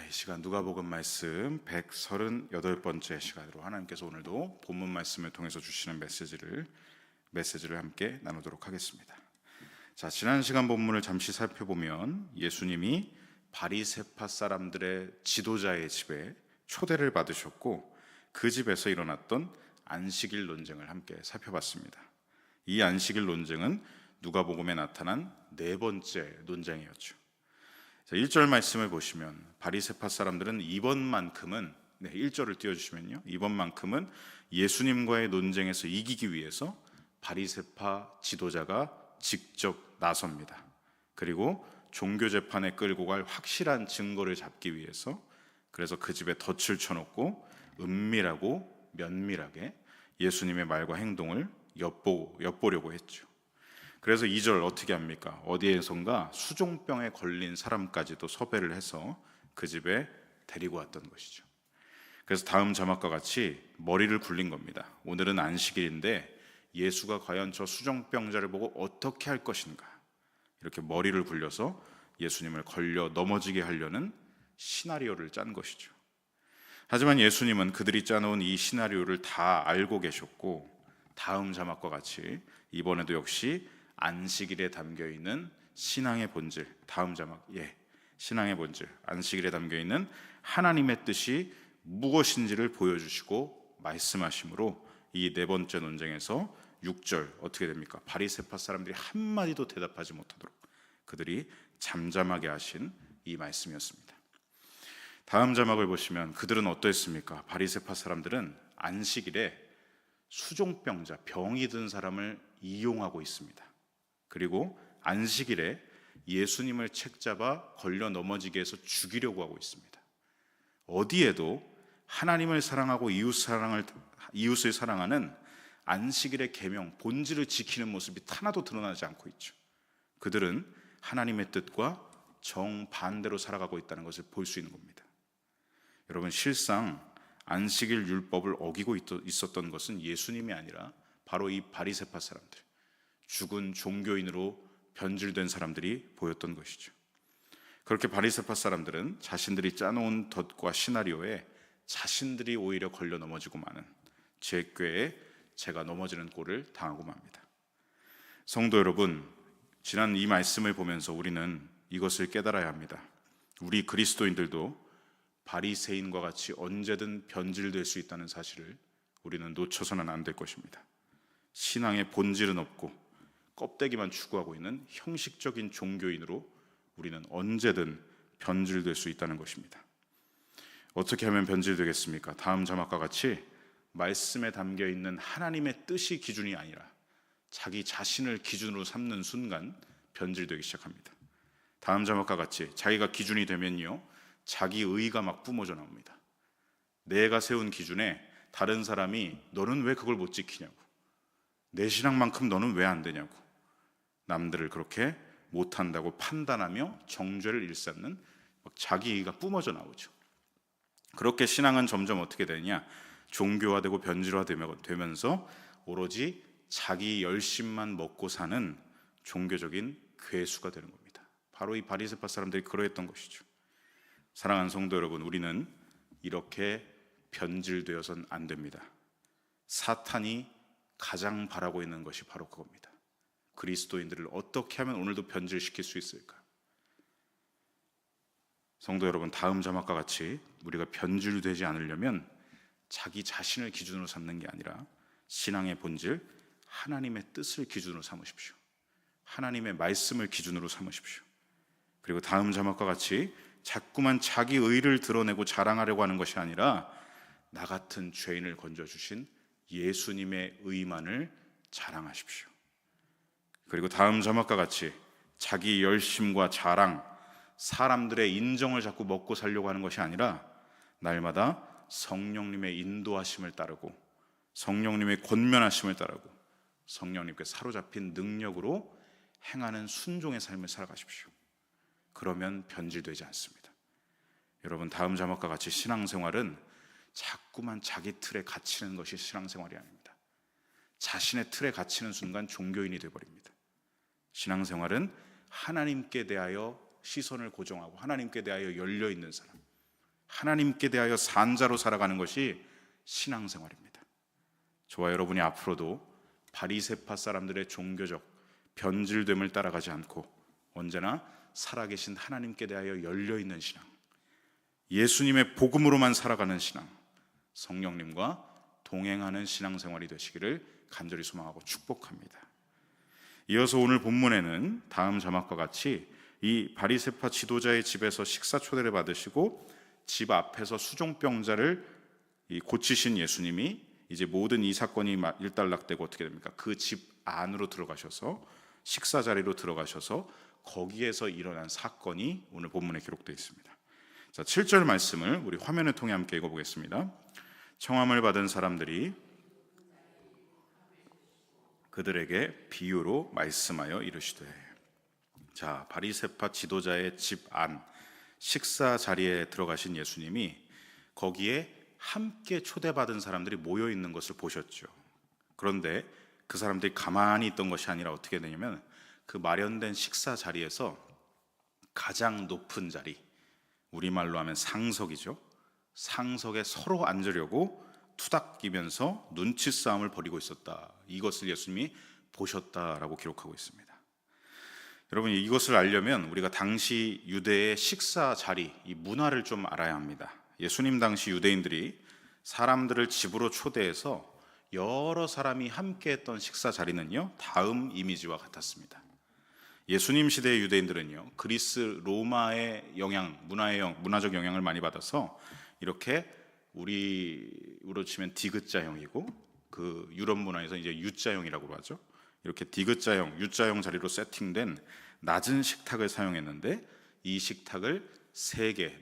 이 시간 누가복음 말씀 138번째 시간으로 하나님께서 오늘도 본문 말씀을 통해서 주시는 메시지를 함께 나누도록 하겠습니다. 자, 지난 시간 본문을 잠시 살펴보면 예수님이 바리새파 사람들의 지도자의 집에 초대를 받으셨고 그 집에서 일어났던 안식일 논쟁을 함께 살펴봤습니다. 이 안식일 논쟁은 누가복음에 나타난 네 번째 논쟁이었죠. 자, 1절 말씀을 보시면 바리새파 사람들은 이번만큼은 1절을 띄워주시면요, 이번만큼은 예수님과의 논쟁에서 이기기 위해서 바리새파 지도자가 직접 나섭니다. 그리고 종교재판에 끌고 갈 확실한 증거를 잡기 위해서 그래서 그 집에 덫을 쳐놓고 은밀하고 면밀하게 예수님의 말과 행동을 엿보려고 했죠. 그래서 2절 어떻게 합니까? 어디에선가 수종병에 걸린 사람까지도 섭외를 해서 그 집에 데리고 왔던 것이죠. 그래서 다음 자막과 같이 머리를 굴린 겁니다. 오늘은 안식일인데 예수가 과연 저 수종병자를 보고 어떻게 할 것인가, 이렇게 머리를 굴려서 예수님을 걸려 넘어지게 하려는 시나리오를 짠 것이죠. 하지만 예수님은 그들이 짜놓은 이 시나리오를 다 알고 계셨고, 다음 자막과 같이 이번에도 역시 안식일에 담겨있는 신앙의 본질, 다음 자막, 신앙의 본질, 안식일에 담겨있는 하나님의 뜻이 무엇인지를 보여주시고 말씀하심으로 이 네 번째 논쟁에서 6절 어떻게 됩니까? 바리새파 사람들이 한마디도 대답하지 못하도록 그들이 잠잠하게 하신 이 말씀이었습니다. 다음 자막을 보시면 그들은 어떠했습니까? 바리새파 사람들은 안식일에 수종병자, 병이 든 사람을 이용하고 있습니다. 그리고 안식일에 예수님을 책잡아 걸려 넘어지게 해서 죽이려고 하고 있습니다. 어디에도 하나님을 사랑하고 이웃을 사랑하는 안식일의 계명, 본질을 지키는 모습이 하나도 드러나지 않고 있죠. 그들은 하나님의 뜻과 정반대로 살아가고 있다는 것을 볼 수 있는 겁니다. 여러분, 실상 안식일 율법을 어기고 있었던 것은 예수님이 아니라 바로 이 바리새파 사람들, 죽은 종교인으로 변질된 사람들이 보였던 것이죠. 그렇게 바리새파 사람들은 자신들이 짜놓은 덫과 시나리오에 자신들이 오히려 걸려 넘어지고 마는, 제 꾀에 제가 넘어지는 꼴을 당하고 맙니다. 성도 여러분, 지난 이 말씀을 보면서 우리는 이것을 깨달아야 합니다. 우리 그리스도인들도 바리새인과 같이 언제든 변질될 수 있다는 사실을 우리는 놓쳐서는 안 될 것입니다. 신앙의 본질은 없고 껍데기만 추구하고 있는 형식적인 종교인으로 우리는 언제든 변질될 수 있다는 것입니다. 어떻게 하면 변질되겠습니까? 다음 자막과 같이 말씀에 담겨있는 하나님의 뜻이 기준이 아니라 자기 자신을 기준으로 삼는 순간 변질되기 시작합니다. 다음 자막과 같이 자기가 기준이 되면요, 자기 의가 막 뿜어져 나옵니다. 내가 세운 기준에 다른 사람이 너는 왜 그걸 못 지키냐고, 내 신앙만큼 너는 왜 안 되냐고, 남들을 그렇게 못한다고 판단하며 정죄를 일삼는 자기가 뿜어져 나오죠. 그렇게 신앙은 점점 어떻게 되느냐, 종교화되고 변질화되면서 오로지 자기 열심만 먹고 사는 종교적인 괴수가 되는 겁니다. 바로 이 바리새파 사람들이 그러했던 것이죠. 사랑하는 성도 여러분, 우리는 이렇게 변질되어서는 안 됩니다. 사탄이 가장 바라고 있는 것이 바로 그겁니다. 그리스도인들을 어떻게 하면 오늘도 변질시킬 수 있을까? 성도 여러분, 다음 자막과 같이 우리가 변질되지 않으려면 자기 자신을 기준으로 삼는 게 아니라 신앙의 본질, 하나님의 뜻을 기준으로 삼으십시오. 하나님의 말씀을 기준으로 삼으십시오. 그리고 다음 자막과 같이 자꾸만 자기 의를 드러내고 자랑하려고 하는 것이 아니라 나 같은 죄인을 건져주신 예수님의 의만을 자랑하십시오. 그리고 다음 자막과 같이 자기 열심과 자랑, 사람들의 인정을 자꾸 먹고 살려고 하는 것이 아니라 날마다 성령님의 인도하심을 따르고 성령님의 권면하심을 따르고 성령님께 사로잡힌 능력으로 행하는 순종의 삶을 살아가십시오. 그러면 변질되지 않습니다. 여러분, 다음 자막과 같이 신앙생활은 자꾸만 자기 틀에 갇히는 것이 신앙생활이 아닙니다. 자신의 틀에 갇히는 순간 종교인이 되어버립니다. 신앙생활은 하나님께 대하여 시선을 고정하고 하나님께 대하여 열려있는 사람, 하나님께 대하여 산 자로 살아가는 것이 신앙생활입니다. 저와 여러분이 앞으로도 바리새파 사람들의 종교적 변질됨을 따라가지 않고 언제나 살아계신 하나님께 대하여 열려있는 신앙, 예수님의 복음으로만 살아가는 신앙, 성령님과 동행하는 신앙생활이 되시기를 간절히 소망하고 축복합니다. 이어서 오늘 본문에는 다음 자막과 같이 이 바리새파 지도자의 집에서 식사 초대를 받으시고 집 앞에서 수종병자를 고치신 예수님이 이제 모든 이 사건이 일단락되고 어떻게 됩니까? 그 집 안으로 들어가셔서 식사 자리로 들어가셔서 거기에서 일어난 사건이 오늘 본문에 기록되어 있습니다. 자, 7절 말씀을 우리 화면을 통해 함께 읽어보겠습니다. 청함을 받은 사람들이 그들에게 비유로 말씀하여 이르시되. 자, 바리새파 지도자의 집 안 식사 자리에 들어가신 예수님이 거기에 함께 초대받은 사람들이 모여 있는 것을 보셨죠. 그런데 그 사람들이 가만히 있던 것이 아니라 어떻게 되냐면 그 마련된 식사 자리에서 가장 높은 자리, 우리말로 하면 상석이죠. 상석에 서로 앉으려고 투닥이면서 눈치 싸움을 벌이고 있었다. 이것을 예수님이 보셨다라고 기록하고 있습니다. 여러분, 이것을 알려면 우리가 당시 유대의 식사 자리, 이 문화를 좀 알아야 합니다. 예수님 당시 유대인들이 사람들을 집으로 초대해서 여러 사람이 함께 했던 식사 자리는요, 다음 이미지와 같았습니다. 예수님 시대의 유대인들은요, 그리스 로마의 영향, 문화적 영향을 많이 받아서 이렇게 우리로 치면 디귿자형이고, 그 유럽 문화에서 이제 U자형이라고 하죠. 이렇게 디귿자형, U자형 자리로 세팅된 낮은 식탁을 사용했는데, 이 식탁을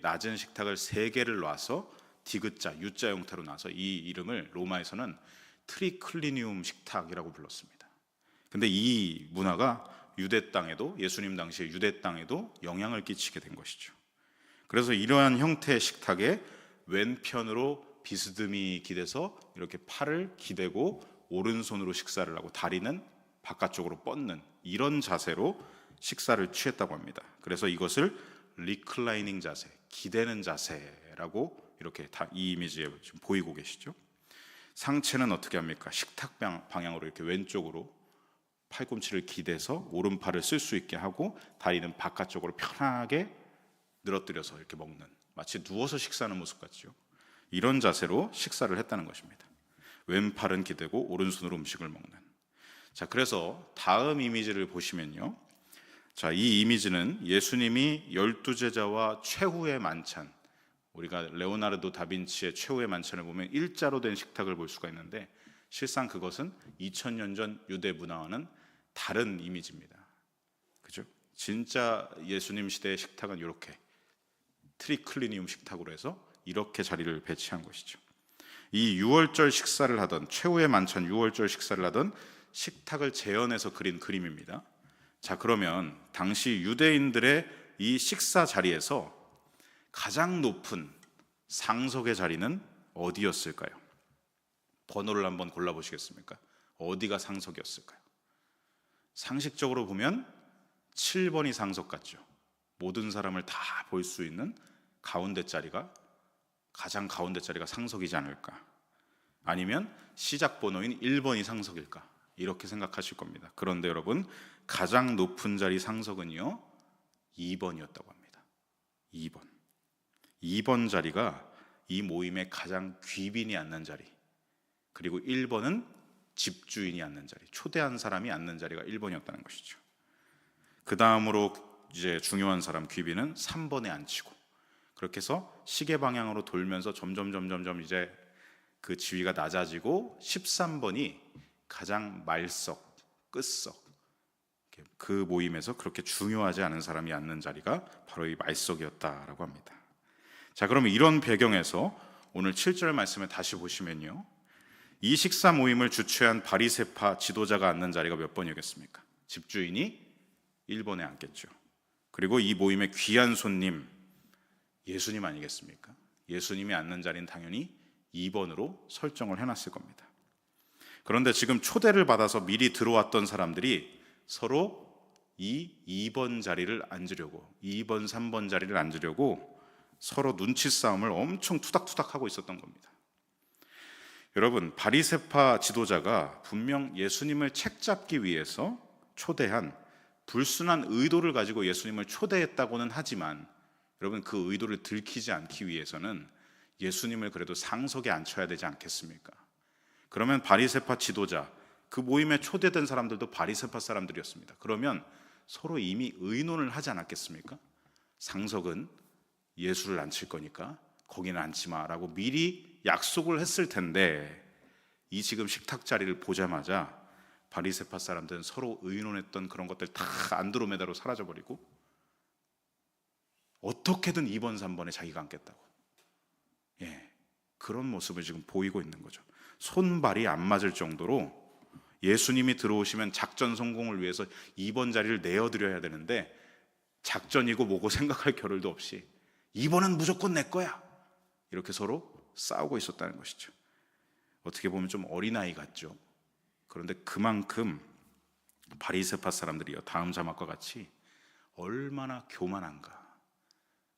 낮은 식탁을 3개를 놔서 디귿자, U자 형태로 놔서 이 이름을 로마에서는 트리클리니움 식탁이라고 불렀습니다. 근데 이 문화가 유대 땅에도, 예수님 당시에 유대 땅에도 영향을 끼치게 된 것이죠. 그래서 이러한 형태의 식탁에 왼편으로 비스듬히 기대서 이렇게 팔을 기대고 오른손으로 식사를 하고 다리는 바깥쪽으로 뻗는 이런 자세로 식사를 취했다고 합니다. 그래서 이것을 리클라이닝 자세, 기대는 자세라고 이렇게 다 이 이미지에 지금 보이고 계시죠. 상체는 어떻게 합니까? 식탁 방향으로 이렇게 왼쪽으로 팔꿈치를 기대서 오른팔을 쓸 수 있게 하고 다리는 바깥쪽으로 편하게 늘어뜨려서 이렇게 먹는, 마치 누워서 식사하는 모습 같죠. 이런 자세로 식사를 했다는 것입니다. 왼팔은 기대고 오른손으로 음식을 먹는. 자, 그래서 다음 이미지를 보시면요, 자, 이 이미지는 예수님이 12제자와 최후의 만찬, 우리가 레오나르도 다빈치의 최후의 만찬을 보면 일자로 된 식탁을 볼 수가 있는데, 실상 그것은 2000년 전 유대 문화와는 다른 이미지입니다. 그죠? 진짜 예수님 시대의 식탁은 이렇게 트리클리니움 식탁으로 해서 이렇게 자리를 배치한 것이죠. 이 유월절 식사를 하던, 최후의 만찬 유월절 식사를 하던 식탁을 재현해서 그린 그림입니다. 자, 그러면 당시 유대인들의 이 식사 자리에서 가장 높은 상석의 자리는 어디였을까요? 번호를 한번 골라보시겠습니까? 어디가 상석이었을까요? 상식적으로 보면 7번이 상석 같죠. 모든 사람을 다 볼 수 있는 가운데 자리가, 가장 가운데 자리가 상석이지 않을까? 아니면 시작 번호인 1번이 상석일까? 이렇게 생각하실 겁니다. 그런데 여러분, 가장 높은 자리 상석은요 2번이었다고 합니다. 2번 자리가 이 모임의 가장 귀빈이 앉는 자리, 그리고 1번은 집주인이 앉는 자리, 초대한 사람이 앉는 자리가 1번이었다는 것이죠. 그 다음으로 이제 중요한 사람 귀빈은 3번에 앉히고, 그렇게 해서 시계 방향으로 돌면서 점점 이제 그 지위가 낮아지고 13번이 가장 말석, 끝석, 그 모임에서 그렇게 중요하지 않은 사람이 앉는 자리가 바로 이 말석이었다라고 합니다. 자, 그러면 이런 배경에서 오늘 7절 말씀을 다시 보시면요, 이 식사 모임을 주최한 바리새파 지도자가 앉는 자리가 몇 번이겠습니까? 집주인이 1번에 앉겠죠. 그리고 이 모임의 귀한 손님 예수님 아니겠습니까? 예수님이 앉는 자리는 당연히 2번으로 설정을 해놨을 겁니다. 그런데 지금 초대를 받아서 미리 들어왔던 사람들이 서로 이 2번 자리를 앉으려고, 2번, 3번 자리를 앉으려고 서로 눈치 싸움을 엄청 투닥투닥 하고 있었던 겁니다. 여러분, 바리새파 지도자가 분명 예수님을 책잡기 위해서 초대한 불순한 의도를 가지고 예수님을 초대했다고는 하지만, 여러분, 그 의도를 들키지 않기 위해서는 예수님을 그래도 상석에 앉혀야 되지 않겠습니까? 그러면 바리새파 지도자, 그 모임에 초대된 사람들도 바리새파 사람들이었습니다. 그러면 서로 이미 의논을 하지 않았겠습니까? 상석은 예수를 앉힐 거니까 거기는 앉지 마라고 미리 약속을 했을 텐데, 이 지금 식탁 자리를 보자마자 바리새파 사람들은 서로 의논했던 그런 것들 다 안드로메다로 사라져버리고 어떻게든 2번 3번에 자기가 앉겠다고, 그런 모습을 지금 보이고 있는 거죠. 손발이 안 맞을 정도로 예수님이 들어오시면 작전 성공을 위해서 2번 자리를 내어드려야 되는데, 작전이고 뭐고 생각할 겨를도 없이 2번은 무조건 내 거야, 이렇게 서로 싸우고 있었다는 것이죠. 어떻게 보면 좀 어린아이 같죠. 그런데 그만큼 바리새파 사람들이요, 다음 자막과 같이 얼마나 교만한가,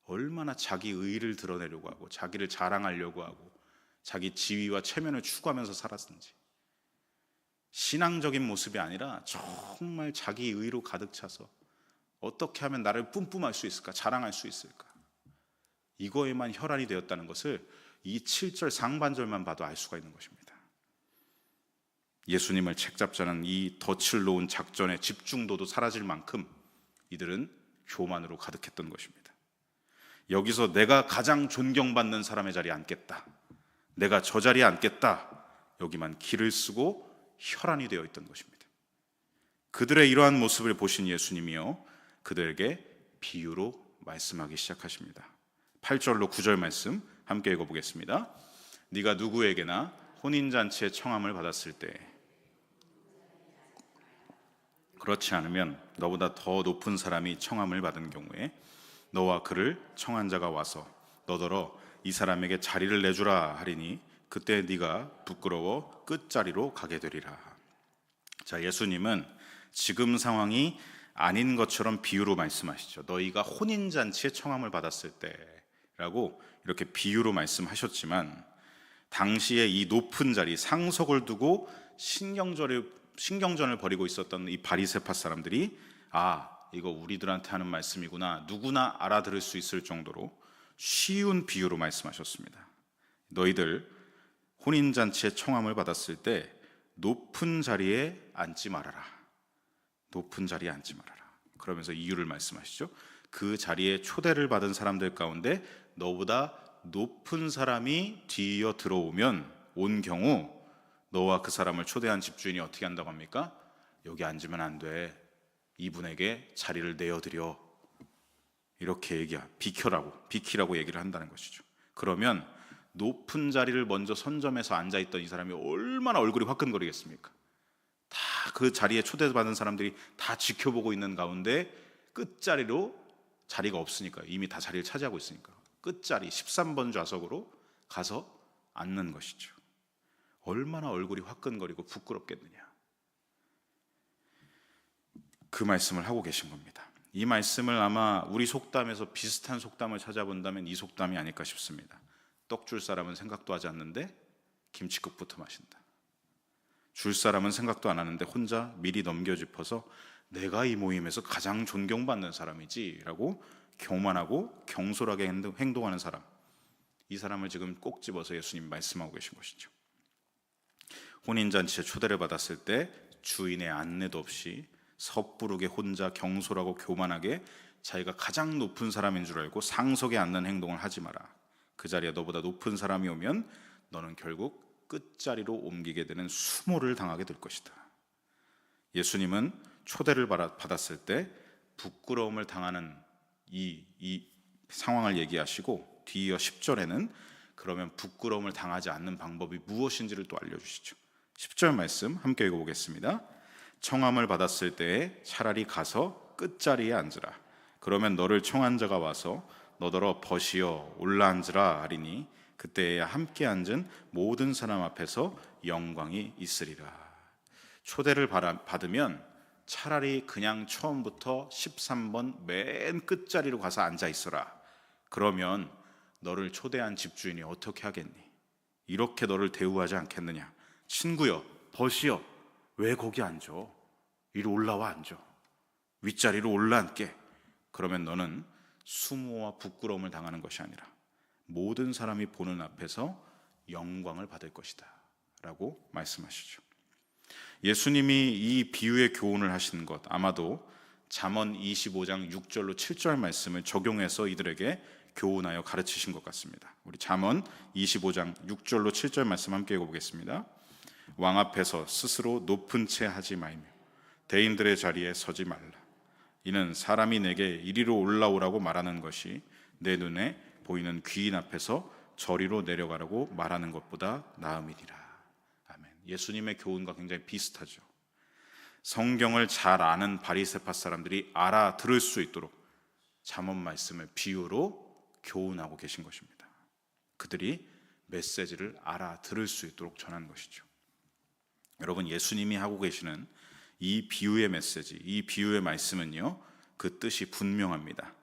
얼마나 자기 의의를 드러내려고 하고 자기를 자랑하려고 하고 자기 지위와 체면을 추구하면서 살았는지, 신앙적인 모습이 아니라 정말 자기 의로 가득 차서 어떻게 하면 나를 뿜뿜할 수 있을까, 자랑할 수 있을까, 이거에만 혈안이 되었다는 것을 이 7절 상반절만 봐도 알 수가 있는 것입니다. 예수님을 책잡자는 이 덫을 놓은 작전의 집중도도 사라질 만큼 이들은 교만으로 가득했던 것입니다. 여기서 내가 가장 존경받는 사람의 자리에 앉겠다, 내가 저 자리에 앉겠다, 여기만 기를 쓰고 혈안이 되어 있던 것입니다. 그들의 이러한 모습을 보신 예수님이요, 그들에게 비유로 말씀하기 시작하십니다. 8절로 9절 말씀 함께 읽어보겠습니다. 네가 누구에게나 혼인잔치의 청함을 받았을 때, 그렇지 않으면 너보다 더 높은 사람이 청함을 받은 경우에 너와 그를 청한 자가 와서 너더러 이 사람에게 자리를 내주라 하리니 그때 네가 부끄러워 끝자리로 가게 되리라. 자, 예수님은 지금 상황이 아닌 것처럼 비유로 말씀하시죠. 너희가 혼인잔치의 청함을 받았을 때라고 이렇게 비유로 말씀하셨지만, 당시에 이 높은 자리, 상석을 두고 신경전을 벌이고 있었던 이 바리새파 사람들이, 이거 우리들한테 하는 말씀이구나, 누구나 알아들을 수 있을 정도로 쉬운 비유로 말씀하셨습니다. 너희들 혼인잔치의 청함을 받았을 때 높은 자리에 앉지 말아라, 높은 자리에 앉지 말아라. 그러면서 이유를 말씀하시죠. 그 자리에 초대를 받은 사람들 가운데 너보다 높은 사람이 뒤이어 들어오면, 온 경우 너와 그 사람을 초대한 집주인이 어떻게 한다고 합니까? 여기 앉으면 안 돼, 이분에게 자리를 내어드려, 이렇게 비키라고 얘기를 한다는 것이죠. 그러면 높은 자리를 먼저 선점해서 앉아있던 이 사람이 얼마나 얼굴이 화끈거리겠습니까? 다 그 자리에 초대받은 사람들이 다 지켜보고 있는 가운데 끝자리로, 자리가 없으니까, 이미 다 자리를 차지하고 있으니까 끝자리 13번 좌석으로 가서 앉는 것이죠. 얼마나 얼굴이 화끈거리고 부끄럽겠느냐, 그 말씀을 하고 계신 겁니다. 이 말씀을 아마 우리 속담에서 비슷한 속담을 찾아본다면 이 속담이 아닐까 싶습니다. 떡 줄 사람은 생각도 하지 않는데 김치국부터 마신다. 줄 사람은 생각도 안 하는데 혼자 미리 넘겨짚어서 내가 이 모임에서 가장 존경받는 사람이지 라고 교만하고 경솔하게 행동하는 사람, 이 사람을 지금 꼭 집어서 예수님 말씀하고 계신 것이죠. 혼인잔치에 초대를 받았을 때 주인의 안내도 없이 섣부르게 혼자 경솔하고 교만하게 자기가 가장 높은 사람인 줄 알고 상석에 앉는 행동을 하지 마라. 그 자리에 너보다 높은 사람이 오면 너는 결국 끝자리로 옮기게 되는 수모를 당하게 될 것이다. 예수님은 초대를 받았을 때 부끄러움을 당하는 이 상황을 얘기하시고, 뒤이어 10절에는 그러면 부끄러움을 당하지 않는 방법이 무엇인지를 또 알려주시죠. 10절 말씀 함께 읽어보겠습니다. 청함을 받았을 때에 차라리 가서 끝자리에 앉으라. 그러면 너를 청한 자가 와서 너더러 벗이어 올라앉으라 하리니 그때에야 함께 앉은 모든 사람 앞에서 영광이 있으리라. 초대를 받으면 차라리 그냥 처음부터 13번 맨 끝자리로 가서 앉아 있어라. 그러면 너를 초대한 집주인이 어떻게 하겠니? 이렇게 너를 대우하지 않겠느냐? 친구여, 벗이여, 왜 거기 앉아? 이리 올라와 앉아. 윗자리로 올라앉게. 그러면 너는 수모와 부끄러움을 당하는 것이 아니라 모든 사람이 보는 앞에서 영광을 받을 것이다 라고 말씀하시죠. 예수님이 이 비유의 교훈을 하신 것, 아마도 잠언 25장 6절로 7절 말씀을 적용해서 이들에게 교훈하여 가르치신 것 같습니다. 우리 잠언 25장 6절로 7절 말씀 함께 읽어보겠습니다. 왕 앞에서 스스로 높은 채 하지 말며 대인들의 자리에 서지 말라. 이는 사람이 내게 이리로 올라오라고 말하는 것이 내 눈에 보이는 귀인 앞에서 저리로 내려가라고 말하는 것보다 나음이니라. 아멘. 예수님의 교훈과 굉장히 비슷하죠. 성경을 잘 아는 바리새파 사람들이 알아들을 수 있도록 잠언 말씀을 비유로 교훈하고 계신 것입니다. 그들이 메시지를 알아들을 수 있도록 전한 것이죠. 여러분, 예수님이 하고 계시는 이 비유의 메시지, 이 비유의 말씀은요, 그 뜻이 분명합니다.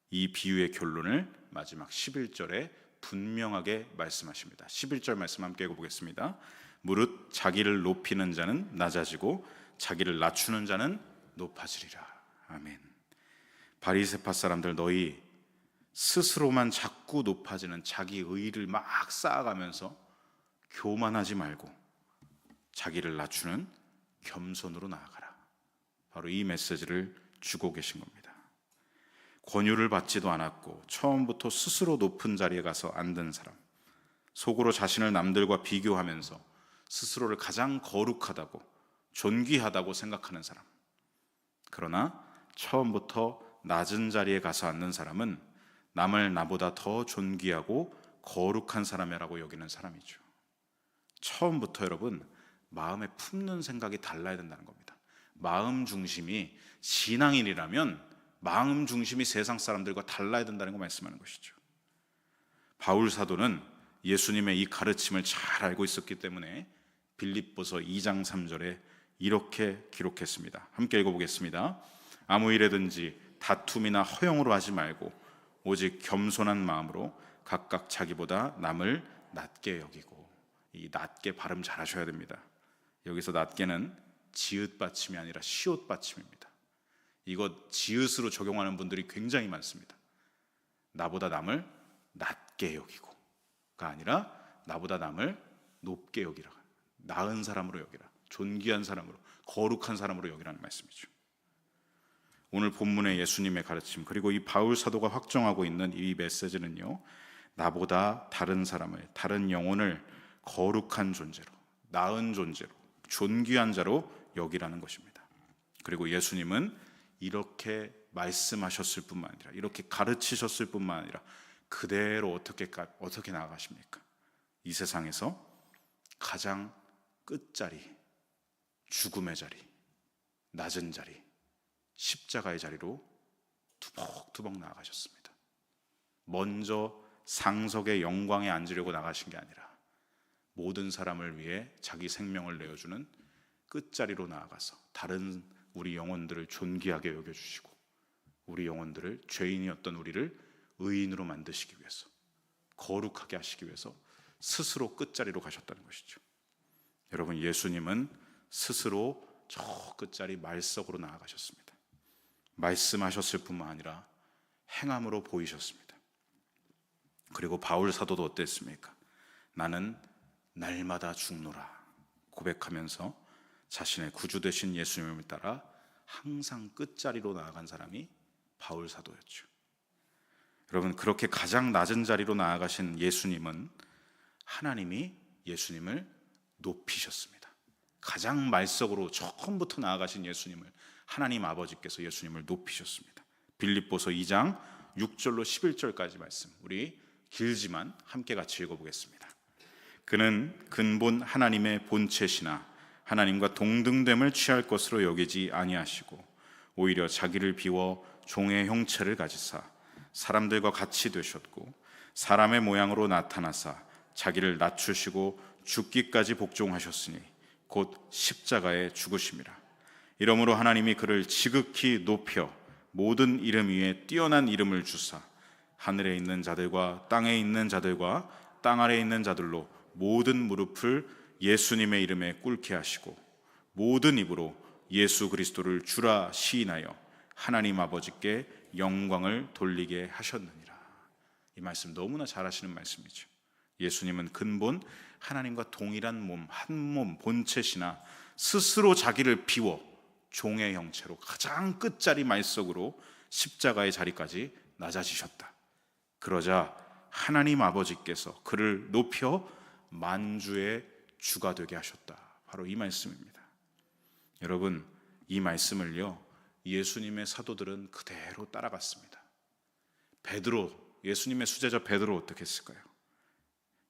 이 비유의 결론을 마지막 11절에 분명하게 말씀하십니다. 11절 말씀 함께 읽어보겠습니다. 무릇 자기를 높이는 자는 낮아지고 자기를 낮추는 자는 높아지리라. 아멘. 바리새파 사람들, 너희 스스로만 자꾸 높아지는 자기 의의를 막 쌓아가면서 교만하지 말고 자기를 낮추는 겸손으로 나아가라. 바로 이 메시지를 주고 계신 겁니다. 권유를 받지도 않았고 처음부터 스스로 높은 자리에 가서 앉은 사람, 속으로 자신을 남들과 비교하면서 스스로를 가장 거룩하다고 존귀하다고 생각하는 사람, 그러나 처음부터 낮은 자리에 가서 앉는 사람은 남을 나보다 더 존귀하고 거룩한 사람이라고 여기는 사람이죠. 처음부터 여러분, 마음에 품는 생각이 달라야 된다는 겁니다. 마음 중심이 신앙인이라면 마음 중심이 세상 사람들과 달라야 된다는 거 말씀하는 것이죠. 바울 사도는 예수님의 이 가르침을 잘 알고 있었기 때문에 빌립보서 2장 3절에 이렇게 기록했습니다. 함께 읽어보겠습니다. 아무 일에든지 다툼이나 허용으로 하지 말고 오직 겸손한 마음으로 각각 자기보다 남을 낮게 여기고. 이 낮게 발음 잘 하셔야 됩니다. 여기서 낮게는 지읒 받침이 아니라 시옷 받침입니다. 이것 지읒으로 적용하는 분들이 굉장히 많습니다. 나보다 남을 낮게 여기고가 아니라 나보다 남을 높게 여기라, 나은 사람으로 여기라, 존귀한 사람으로, 거룩한 사람으로 여기라는 말씀이죠. 오늘 본문의 예수님의 가르침, 그리고 이 바울 사도가 확정하고 있는 이 메시지는요, 나보다 다른 사람을, 다른 영혼을 거룩한 존재로, 나은 존재로, 존귀한 자로 여기라는 것입니다. 그리고 예수님은 이렇게 말씀하셨을 뿐만 아니라, 이렇게 가르치셨을 뿐만 아니라 그대로 어떻게 나아가십니까? 이 세상에서 가장 끝자리, 죽음의 자리, 낮은 자리, 십자가의 자리로 투벅투벅 나아가셨습니다. 먼저 상석의 영광에 앉으려고 나가신 게 아니라 모든 사람을 위해 자기 생명을 내어주는 끝자리로 나아가서 다른 우리 영혼들을 존귀하게 여겨주시고 우리 영혼들을, 죄인이었던 우리를 의인으로 만드시기 위해서, 거룩하게 하시기 위해서 스스로 끝자리로 가셨다는 것이죠. 여러분, 예수님은 스스로 저 끝자리 말석으로 나아가셨습니다. 말씀하셨을 뿐만 아니라 행함으로 보이셨습니다. 그리고 바울 사도도 어땠습니까? 나는 날마다 죽노라 고백하면서 자신의 구주 되신 예수님을 따라 항상 끝자리로 나아간 사람이 바울 사도였죠. 여러분, 그렇게 가장 낮은 자리로 나아가신 예수님은 하나님이 예수님을 높이셨습니다. 가장 말석으로 처음부터 나아가신 예수님을 하나님 아버지께서 예수님을 높이셨습니다. 빌립보서 2장 6절로 11절까지 말씀, 우리 길지만 함께 같이 읽어보겠습니다. 그는 근본 하나님의 본체시나 하나님과 동등됨을 취할 것으로 여기지 아니하시고 오히려 자기를 비워 종의 형체를 가지사 사람들과 같이 되셨고 사람의 모양으로 나타나사 자기를 낮추시고 죽기까지 복종하셨으니 곧 십자가에 죽으심이라. 이러므로 하나님이 그를 지극히 높여 모든 이름 위에 뛰어난 이름을 주사 하늘에 있는 자들과 땅에 있는 자들과 땅 아래에 있는 자들로 모든 무릎을 예수님의 이름에 꿇게 하시고 모든 입으로 예수 그리스도를 주라 시인하여 하나님 아버지께 영광을 돌리게 하셨느니라. 이 말씀 너무나 잘 아시는 말씀이죠. 예수님은 근본 하나님과 동일한 몸, 한 몸 본체시나 스스로 자기를 비워 종의 형체로 가장 끝자리 말석으로 십자가의 자리까지 낮아지셨다. 그러자 하나님 아버지께서 그를 높여 만주의 주가 되게 하셨다. 바로 이 말씀입니다. 여러분, 이 말씀을요, 예수님의 사도들은 그대로 따라갔습니다. 베드로, 예수님의 수제자 베드로 어떻게 했을까요?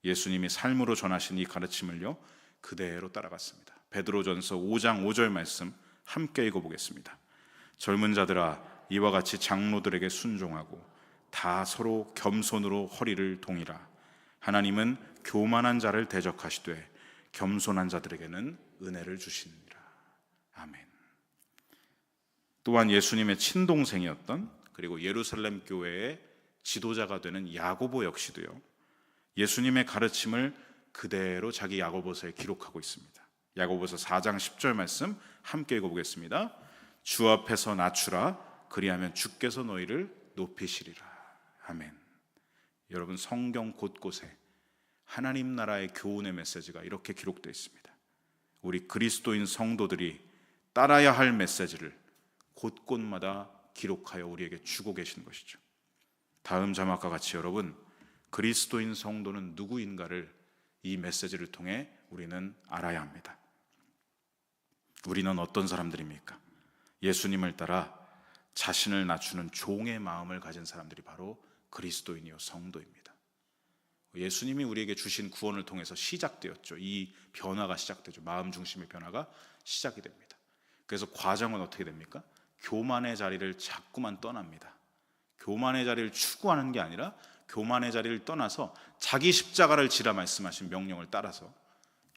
예수님이 삶으로 전하신 이 가르침을요, 그대로 따라갔습니다. 베드로전서 5장 5절 말씀 함께 읽어보겠습니다. 젊은 자들아, 이와 같이 장로들에게 순종하고 다 서로 겸손으로 허리를 동이라. 하나님은 교만한 자를 대적하시되 겸손한 자들에게는 은혜를 주시느니라. 아멘. 또한 예수님의 친동생이었던, 그리고 예루살렘 교회의 지도자가 되는 야고보 역시도요, 예수님의 가르침을 그대로 자기 야고보서에 기록하고 있습니다. 야고보서 4장 10절 말씀 함께 읽어보겠습니다. 주 앞에서 낮추라. 그리하면 주께서 너희를 높이시리라. 아멘. 여러분, 성경 곳곳에 하나님 나라의 교훈의 메시지가 이렇게 기록되어 있습니다. 우리 그리스도인 성도들이 따라야 할 메시지를 곳곳마다 기록하여 우리에게 주고 계신 것이죠. 다음 자막과 같이 여러분, 그리스도인 성도는 누구인가를 이 메시지를 통해 우리는 알아야 합니다. 우리는 어떤 사람들입니까? 예수님을 따라 자신을 낮추는 종의 마음을 가진 사람들이 바로 그리스도인이요 성도입니다. 예수님이 우리에게 주신 구원을 통해서 시작되었죠. 이 변화가 시작되죠. 마음 중심의 변화가 시작이 됩니다. 그래서 과정은 어떻게 됩니까? 교만의 자리를 자꾸만 떠납니다. 교만의 자리를 추구하는 게 아니라 교만의 자리를 떠나서 자기 십자가를 지라 말씀하신 명령을 따라서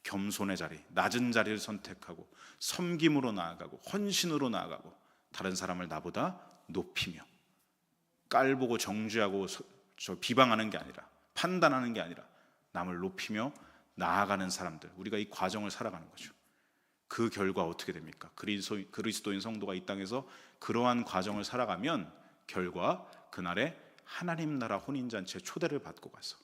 겸손의 자리, 낮은 자리를 선택하고 섬김으로 나아가고 헌신으로 나아가고 다른 사람을 나보다 높이며 깔보고 정죄하고 비방하는 게 아니라, 판단하는 게 아니라 남을 높이며 나아가는 사람들, 우리가 이 과정을 살아가는 거죠. 그 결과 어떻게 됩니까? 그리스도인 성도가 이 땅에서 그러한 과정을 살아가면 결과 그날에 하나님 나라 혼인잔치에 초대를 받고 가서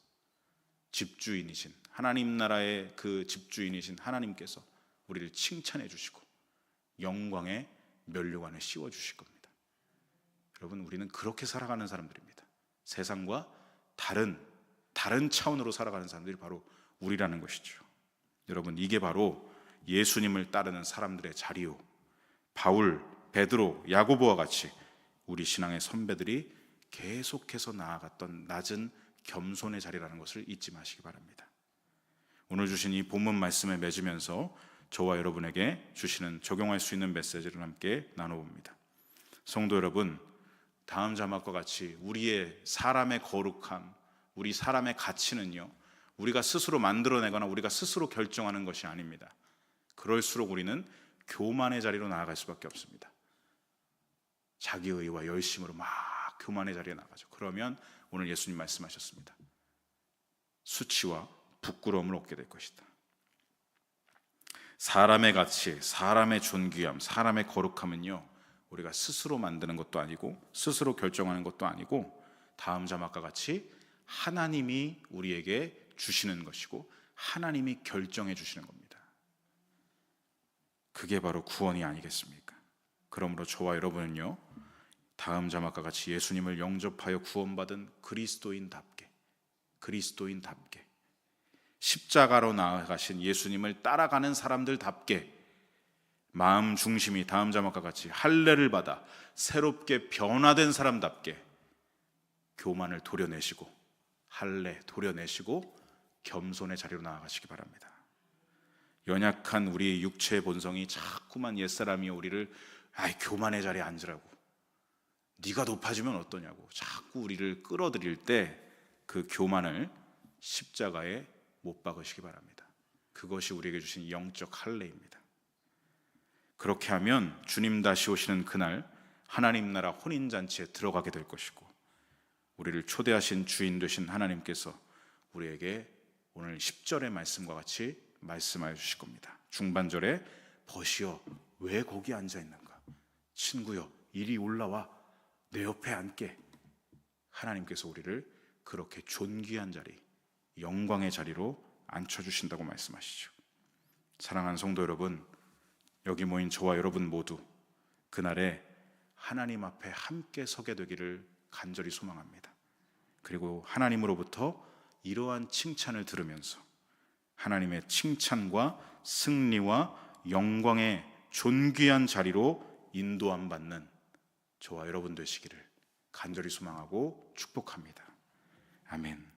집주인이신, 하나님 나라의 그 집주인이신 하나님께서 우리를 칭찬해 주시고 영광의 면류관을 씌워 주실 겁니다. 여러분, 우리는 그렇게 살아가는 사람들입니다. 세상과 다른 차원으로 살아가는 사람들이 바로 우리라는 것이죠. 여러분, 이게 바로 예수님을 따르는 사람들의 자리요, 바울, 베드로, 야고보와 같이 우리 신앙의 선배들이 계속해서 나아갔던 낮은 겸손의 자리라는 것을 잊지 마시기 바랍니다. 오늘 주신 이 본문 말씀에 맺으면서 저와 여러분에게 주시는 적용할 수 있는 메시지를 함께 나눠봅니다. 성도 여러분, 다음 자막과 같이 우리의 사람의 거룩함, 우리 사람의 가치는요, 우리가 스스로 만들어내거나 우리가 스스로 결정하는 것이 아닙니다. 그럴수록 우리는 교만의 자리로 나아갈 수밖에 없습니다. 자기의와 열심으로 막 교만의 자리에 나가죠. 그러면 오늘 예수님 말씀하셨습니다. 수치와 부끄러움을 얻게 될 것이다. 사람의 가치, 사람의 존귀함, 사람의 거룩함은요, 우리가 스스로 만드는 것도 아니고 스스로 결정하는 것도 아니고 다음 자막과 같이 하나님이 우리에게 주시는 것이고 하나님이 결정해 주시는 겁니다. 그게 바로 구원이 아니겠습니까? 그러므로 저와 여러분은요, 다음 자막과 같이 예수님을 영접하여 구원받은 그리스도인답게 십자가로 나아가신 예수님을 따라가는 사람들답게 마음 중심이 다음 자막과 같이 할례를 받아 새롭게 변화된 사람답게 교만을 도려내시고 할례 도려내시고 겸손의 자리로 나아가시기 바랍니다. 연약한 우리의 육체의 본성이 자꾸만 옛사람이 우리를 교만의 자리에 앉으라고, 네가 높아지면 어떠냐고 자꾸 우리를 끌어들일 때 그 교만을 십자가에 못 박으시기 바랍니다. 그것이 우리에게 주신 영적 할례입니다. 그렇게 하면 주님 다시 오시는 그날 하나님 나라 혼인잔치에 들어가게 될 것이고 우리를 초대하신 주인 되신 하나님께서 우리에게 오늘 10절의 말씀과 같이 말씀하여 주실 겁니다. 중반절에 벗이여 왜 거기 앉아 있는가? 친구여 이리 올라와 내 옆에 앉게. 하나님께서 우리를 그렇게 존귀한 자리, 영광의 자리로 앉혀주신다고 말씀하시죠. 사랑하는 성도 여러분, 여기 모인 저와 여러분 모두 그날에 하나님 앞에 함께 서게 되기를 간절히 소망합니다. 그리고 하나님으로부터 이러한 칭찬을 들으면서 하나님의 칭찬과 승리와 영광의 존귀한 자리로 인도함 받는 저와 여러분 되시기를 간절히 소망하고 축복합니다. 아멘.